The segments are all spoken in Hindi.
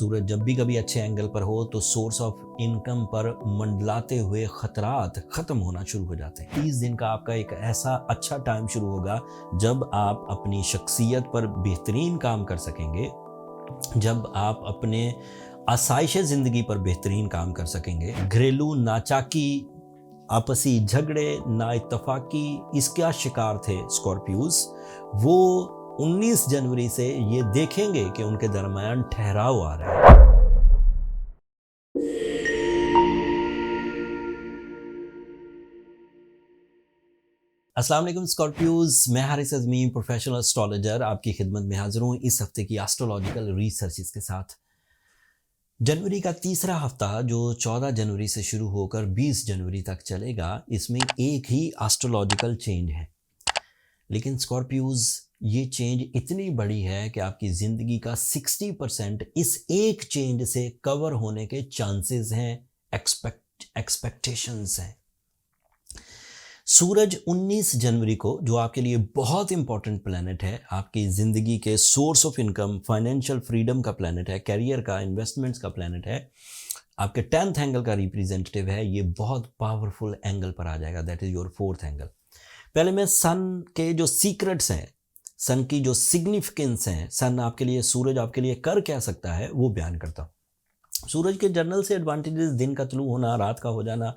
सूरज जब भी कभी अच्छे एंगल पर हो तो सोर्स ऑफ इनकम पर मंडलाते हुए खतरात खत्म होना शुरू हो जाते हैं। 30 दिन का आपका एक ऐसा अच्छा टाइम शुरू होगा जब आप अपनी शख्सियत पर बेहतरीन काम कर सकेंगे, जब आप अपने आसाइश ज़िंदगी पर बेहतरीन काम कर सकेंगे। घरेलू नाचाकी, आपसी झगड़े, नाइत्तफाकी, इसका शिकार थे स्कॉर्पियोज। वो 19 जनवरी से ये देखेंगे कि उनके दरमियान ठहराव आ रहा है। अस्सलाम वालेकुम स्कॉर्पियोज, मैं हारिस अज़मी, प्रोफेशनल एस्ट्रोलॉजर, आपकी खिदमत में हाजिर हूँ इस हफ्ते की एस्ट्रोलॉजिकल रिसर्चेस के साथ। जनवरी का तीसरा हफ्ता जो 14 जनवरी से शुरू होकर 20 जनवरी तक चलेगा, इसमें एक ही एस्ट्रोलॉजिकल चेंज है, लेकिन स्कॉर्पियोज ये चेंज इतनी बड़ी है कि आपकी ज़िंदगी का 60% इस एक चेंज से कवर होने के चांसेस हैं, एक्सपेक्टेशंस हैं। सूरज 19 जनवरी को, जो आपके लिए बहुत इंपॉर्टेंट प्लैनेट है, आपकी ज़िंदगी के source of income, financial freedom का प्लैनेट है, कैरियर का, इन्वेस्टमेंट्स का प्लैनेट है, आपके 10th एंगल का रिप्रेजेंटेटिव है। ये बहुत पावरफुल एंगल पर आ जाएगा, that is your 4th angle. पहले मैं सन के जो सीक्रेट्स हैं, सन की जो सिग्निफिकेंस हैं, सन आपके लिए, सूरज आपके लिए कर क्या सकता है, वो बयान करता हूँ। सूरज के जर्नल से एडवांटेजेस, दिन का तुलू होना, रात का हो जाना,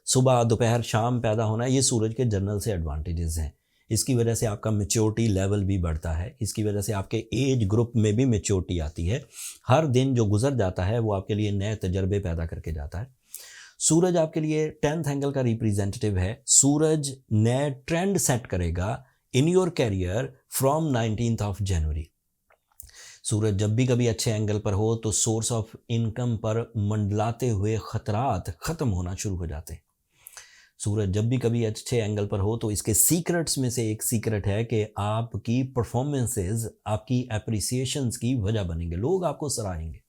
सुबह दोपहर शाम पैदा होना, ये सूरज के जर्नल से एडवांटेजेस हैं। इसकी वजह से आपका मैच्योरिटी लेवल भी बढ़ता है, इसकी वजह से आपके एज ग्रुप में भी मैच्योरिटी आती है। हर दिन जो गुजर जाता है वो आपके लिए नए तजर्बे पैदा करके जाता है। सूरज आपके लिए 10th एंगल का रिप्रेजेंटेटिव है। सूरज नए ट्रेंड सेट करेगा in your career from 19th of January. सूरज जब भी कभी अच्छे एंगल पर हो तो सोर्स ऑफ इनकम पर मंडलाते हुए खतरात खत्म होना शुरू हो जाते हैं। सूरज जब भी कभी अच्छे एंगल पर हो तो इसके सीक्रेट्स में से एक सीक्रेट है कि आपकी परफॉर्मेंसेस, आपकी एप्रिसिएशंस की वजह बनेंगे, लोग आपको सराहेंगे।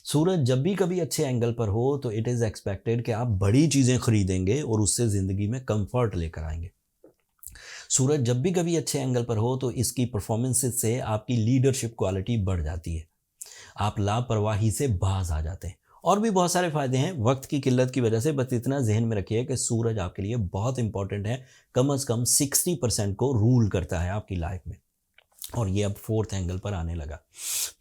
सूरज जब भी कभी अच्छे एंगल पर हो तो इट इज़ एक्सपेक्टेड कि आप बड़ी चीज़ें खरीदेंगे और उससे ज़िंदगी में कंफर्ट लेकर आएंगे। सूरज जब भी कभी अच्छे एंगल पर हो तो इसकी परफॉर्मेंसेस से आपकी लीडरशिप क्वालिटी बढ़ जाती है, आप लापरवाही से बाज आ जाते हैं। और भी बहुत सारे फ़ायदे हैं, वक्त की किल्लत की वजह से बस इतना जहन में रखिए कि सूरज आपके लिए बहुत इंपॉर्टेंट है, कम से कम 60% को रूल करता है आपकी लाइफ में। और ये अब 4th एंगल पर आने लगा।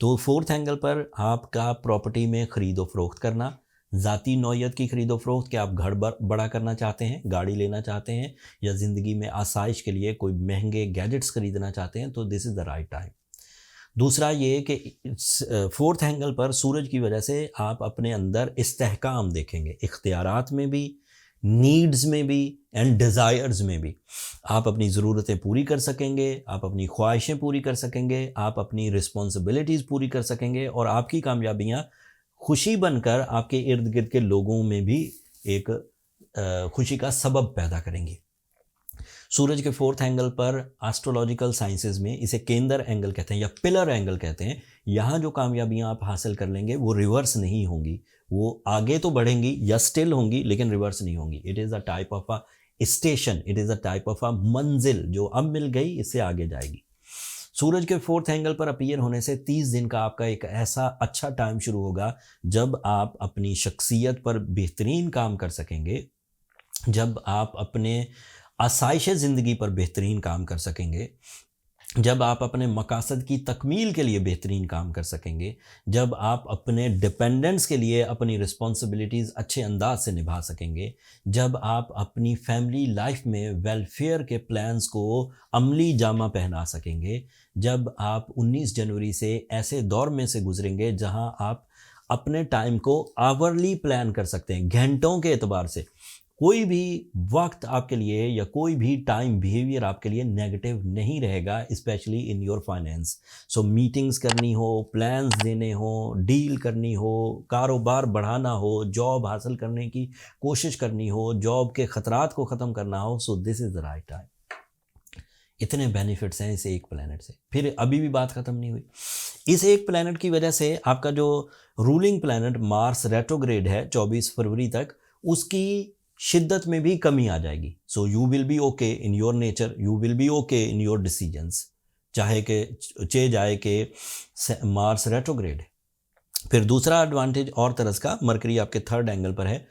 तो 4th एंगल पर आपका प्रॉपर्टी में ख़रीदो फरोख्त करना, ज़ाती नौयत की ख़रीदो फरोख्त, कि आप घर बड़ा करना चाहते हैं, गाड़ी लेना चाहते हैं, या ज़िंदगी में आसाइश के लिए कोई महंगे गैजेट्स ख़रीदना चाहते हैं, तो this is the right time. दूसरा ये कि 4th एंगल पर सूरज की वजह से आप अपने अंदर इस्तेहकाम देखेंगे, इख्तियारात में भी, नीड्स में भी एंड डिज़ायर्स में भी। आप अपनी ज़रूरतें पूरी कर सकेंगे, आप अपनी ख्वाहिशें पूरी कर सकेंगे, आप अपनी रिस्पॉन्सिबिलिटीज़ पूरी कर सकेंगे, और आपकी कामयाबियाँ खुशी बनकर आपके इर्द गिर्द के लोगों में भी एक खुशी का सबब पैदा करेंगी। सूरज के 4th एंगल पर एस्ट्रोलॉजिकल साइंसेज में इसे केंद्र एंगल कहते हैं या पिलर एंगल कहते हैं। यहाँ जो कामयाबियाँ आप हासिल कर लेंगे वो रिवर्स नहीं होंगी, वो आगे तो बढ़ेंगी या स्टिल होंगी, लेकिन रिवर्स नहीं होंगी। It is a type of a station, it is a type of a मंजिल, जो अब मिल गई इससे आगे जाएगी। सूरज के 4th एंगल पर अपीयर होने से 30 दिन का आपका एक ऐसा अच्छा टाइम शुरू होगा जब आप अपनी शख्सियत पर बेहतरीन काम कर सकेंगे, जब आप अपने आसाइश ज़िंदगी पर बेहतरीन काम कर सकेंगे, जब आप अपने मकासद की तकमील के लिए बेहतरीन काम कर सकेंगे, जब आप अपने डिपेंडेंट्स के लिए अपनी रिस्पॉन्सिबिलिटीज़ अच्छे अंदाज से निभा सकेंगे, जब आप अपनी फैमिली लाइफ में वेलफेयर के प्लान्स को अमली जामा पहना सकेंगे, जब आप 19 जनवरी से ऐसे दौर में से गुजरेंगे जहां आप अपने टाइम को आवरली प्लान कर सकते हैं, घंटों के एतबार से। कोई भी वक्त आपके लिए या कोई भी टाइम बिहेवियर आपके लिए नेगेटिव नहीं रहेगा, specially in your finance. So meetings करनी हो, प्लान्स देने हो, डील करनी हो, कारोबार बढ़ाना हो, जॉब हासिल करने की कोशिश करनी हो, जॉब के ख़तरात को ख़त्म करना हो, सो this is the right time. इतने बेनिफिट्स हैं इस एक प्लैनेट से। फिर अभी भी बात ख़त्म नहीं हुई। इस एक प्लैनेट की वजह से आपका जो रूलिंग प्लैनेट मार्स रेट्रोग्रेड है 24 फरवरी तक, उसकी शिद्दत में भी कमी आ जाएगी। So you will be okay in your nature, you will be okay in your decisions, चाहे कि चे जाए कि मार्स रेट्रोग्रेड है। फिर दूसरा एडवांटेज और तरस का, मरकरी आपके थर्ड एंगल पर है।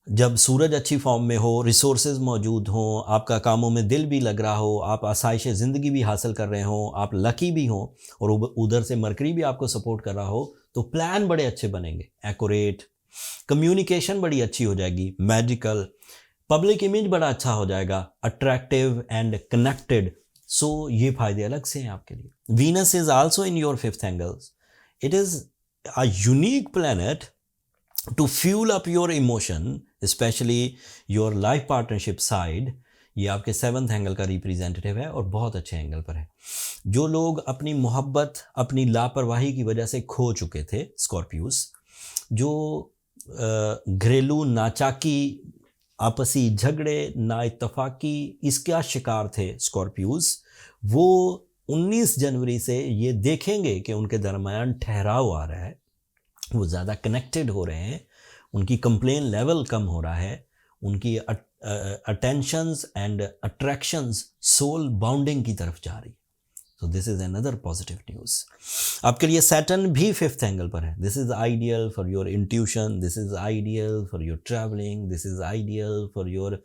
जब सूरज अच्छी फॉर्म में हो, रिसोर्सेज मौजूद हों, आपका कामों में दिल भी लग रहा हो, आप आसाइश ज़िंदगी भी हासिल कर रहे हों, आप लकी भी हों और उधर से मरकरी भी आपको सपोर्ट कर रहा हो, तो प्लान बड़े अच्छे बनेंगे, एक्यूरेट, कम्युनिकेशन बड़ी अच्छी हो जाएगी, मैजिकल, पब्लिक इमेज बड़ा अच्छा हो जाएगा, अट्रैक्टिव एंड कनेक्टेड। सो ये फायदे अलग से हैं आपके लिए। Venus is also in your fifth angles. It is a unique planet to fuel up your emotion, especially your life partnership side। ये आपके सेवन्थ एंगल का रिप्रेजेंटेटिव है और बहुत अच्छे एंगल पर है। जो लोग अपनी मोहब्बत, अपनी लापरवाही की वजह से खो चुके थे, स्कॉर्पियोस, जो घरेलू नाचाकी, आपसी झगड़े, नाइत्तफाकी, इसका शिकार थे स्कॉर्पियोस, वो 19 जनवरी से ये देखेंगे कि उनके दरमियान ठहराव आ रहा है, वो ज़्यादा कनेक्टेड हो रहे हैं, उनकी कंप्लेन लेवल कम हो रहा है, उनकी attentions and attractions soul bonding की तरफ जा रही है। So this is another positive news. आपके लिए सैटर्न भी फिफ्थ एंगल पर है। This is ideal for your intuition, this is ideal for your travelling, this is ideal for your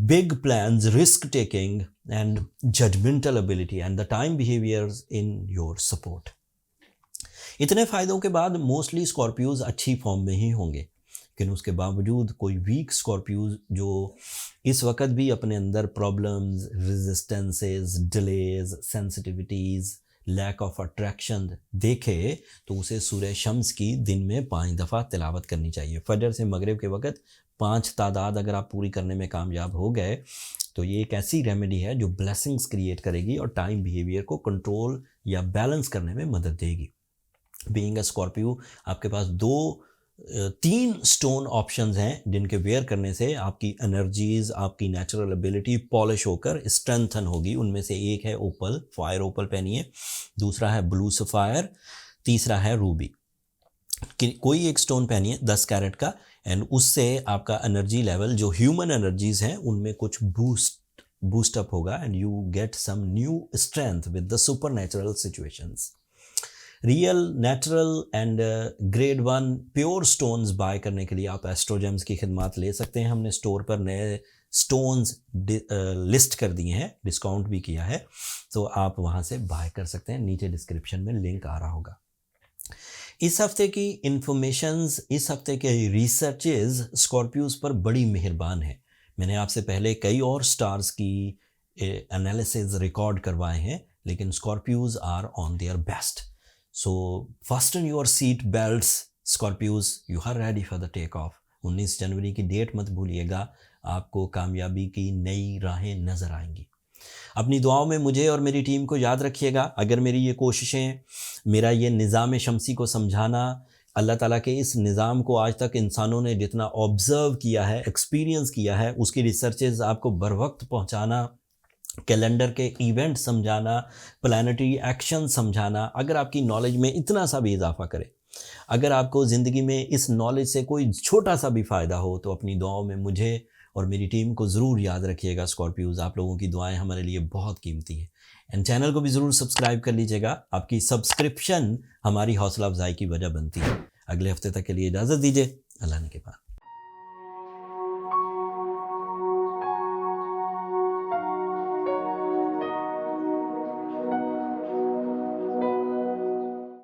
big plans, risk taking and judgmental ability and the time behaviors in your support। इतने फ़ायदों के बाद मोस्टली स्कॉर्पियोज अच्छी फॉर्म में ही होंगे, लेकिन उसके बावजूद कोई वीक स्कॉर्पियोज जो इस वक्त भी अपने अंदर problems, resistances, delays, sensitivities, lack of attraction देखे, तो उसे सूरह शम्स की दिन में 5 दफ़ा तिलावत करनी चाहिए। फजर से मगरिब के वक़्त 5 तादाद अगर आप पूरी करने में कामयाब हो गए, तो ये एक ऐसी रेमेडी है जो ब्लेसिंग्स क्रिएट करेगी और टाइम बिहेवियर को कंट्रोल या बैलेंस करने में मदद देगी। बीइंग अ स्कॉर्पियो, आपके पास 3 स्टोन ऑप्शंस हैं जिनके वेयर करने से आपकी एनर्जीज, आपकी नेचुरल एबिलिटी पॉलिश होकर स्ट्रेंथन होगी। उनमें से एक है ओपल, फायर ओपल पहनिए, दूसरा है ब्लू सफायर, तीसरा है रूबी। कोई एक स्टोन पहनिए 10 कैरेट का, एंड उससे आपका एनर्जी लेवल, जो ह्यूमन एनर्जीज हैं, उनमें कुछ बूस्ट अप होगा and you get some new strength with the supernatural situations. Real, natural and grade 1 pure stones buy करने के लिए आप एस्ट्रोजेम्स की खिदमात ले सकते हैं। हमने स्टोर पर नए स्टोन्स लिस्ट कर दिए हैं, डिस्काउंट भी किया है, तो आप वहाँ से बाय कर सकते हैं। नीचे डिस्क्रिप्शन में लिंक आ रहा होगा। इस हफ्ते की इंफॉर्मेशंस, इस हफ्ते के रिसर्चेज स्कॉर्पियोज पर बड़ी मेहरबान है। मैंने आपसे पहले कई और स्टार्स की एनालिसिस रिकॉर्ड करवाए हैं, लेकिन Scorpios are on their best. So fasten your seat belts, Scorpios, you are ready for the take off। 19 जनवरी की डेट मत भूलिएगा, आपको कामयाबी की नई राहें नज़र आएंगी। अपनी दुआओं में मुझे और मेरी टीम को याद रखिएगा। अगर मेरी ये कोशिशें, मेरा ये निज़ाम शमसी को समझाना, अल्लाह ताला के इस निज़ाम को आज तक इंसानों ने जितना ऑब्ज़र्व किया है, एक्सपीरियंस किया है, उसकी रिसर्चेज आपको बर वक्त पहुँचाना, कैलेंडर के इवेंट समझाना, प्लानिटरी एक्शन समझाना, अगर आपकी नॉलेज में इतना सा भी इजाफा करे, अगर आपको ज़िंदगी में इस नॉलेज से कोई छोटा सा भी फ़ायदा हो, तो अपनी दुआओं में मुझे और मेरी टीम को ज़रूर याद रखिएगा। स्कॉर्पियोज, आप लोगों की दुआएं हमारे लिए बहुत कीमती हैं। एंड चैनल को भी ज़रूर सब्सक्राइब कर लीजिएगा। आपकी सब्सक्रिप्शन हमारी हौसला अफजाई की वजह बनती है। अगले हफ्ते तक के लिए इजाज़त दीजिए। अल्लाह ने के बाद।